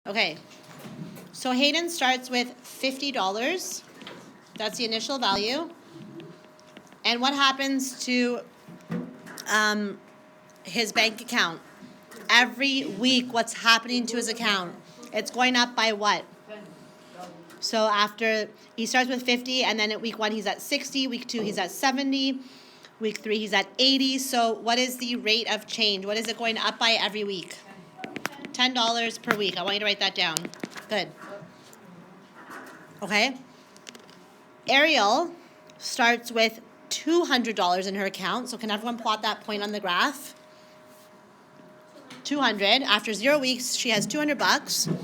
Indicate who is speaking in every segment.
Speaker 1: Okay. So Hayden starts with $50. That's the initial value. And what happens to his bank account? Every week, what's happening to his account? It's going up by what? So after he starts with 50, and then at week 1 he's at 60, week 2 he's at 70, week 3 he's at 80. So what is the rate of change? What is it going up by every week? $10 per week. I want you to write that down. Good. Okay. Ariel starts with $200 in her account. So can everyone plot that point on the graph? 200. After 0 weeks, she has $200.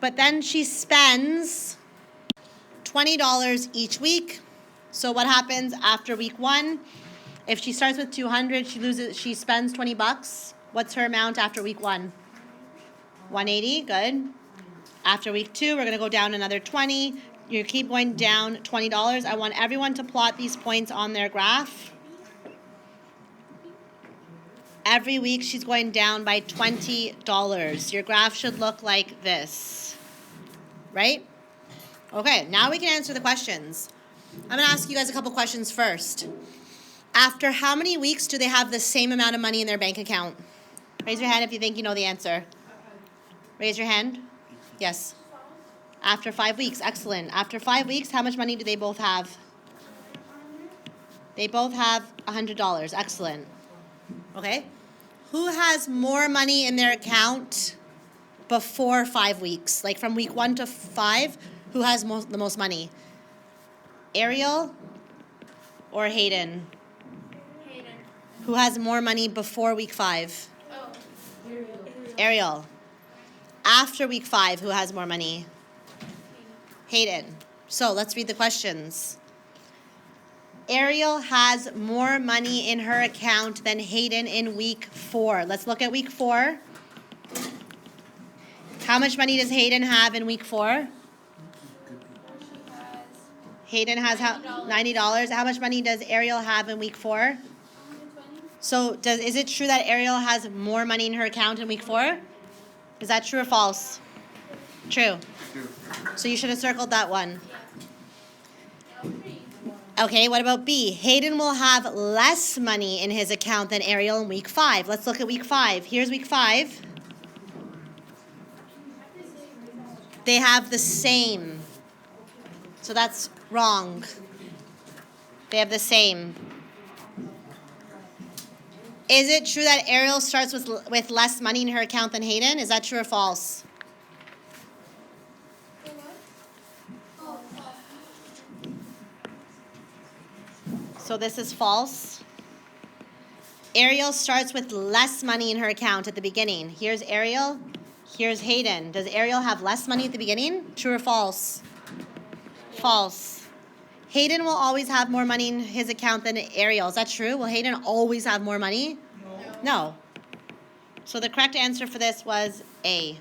Speaker 1: But then she spends $20 each week. So what happens after week 1? If she starts with 200, she spends $20. What's her amount after week 1? 180. Good. After week 2, we're going to go down another 20. You keep going down $20. I want everyone to plot these points on their graph. Every week she's going down by $20. Your graph should look like this, right? Okay, now we can answer the questions. I'm going to ask you guys a couple questions first. After how many weeks do they have the same amount of money in their bank account? Raise your hand if you think you know the answer. Raise your hand. Yes. After 5 weeks. Excellent. After 5 weeks, how much money do they both have? They both have $100. Excellent. Okay. Who has more money in their account before 5 weeks? Like from week 1 to 5, who has the most money? Ariel or Hayden?
Speaker 2: Hayden.
Speaker 1: Who has more money before week 5?
Speaker 2: Oh.
Speaker 1: Ariel. After week 5, who has more money? Hayden. So let's read the questions. Ariel has more money in her account than Hayden in week 4. Let's look at week 4. How much money does Hayden have in week 4? Hayden has $90. How much money does Ariel have in week 4? So is it true that Ariel has more money in her account in week 4? Is that true or false? True. So you should have circled that one. Okay, what about B? Hayden will have less money in his account than Ariel in week 5. Let's look at week 5. Here's week 5. They have the same. So that's wrong. They have the same. Is it true that Ariel starts with less money in her account than Hayden? Is that true or false? So this is false. Ariel starts with less money in her account at the beginning. Here's Ariel. Here's Hayden. Does Ariel have less money at the beginning? True or false? False. Hayden will always have more money in his account than Ariel. Is that true? Will Hayden always have more money? No. So the correct answer for this was A.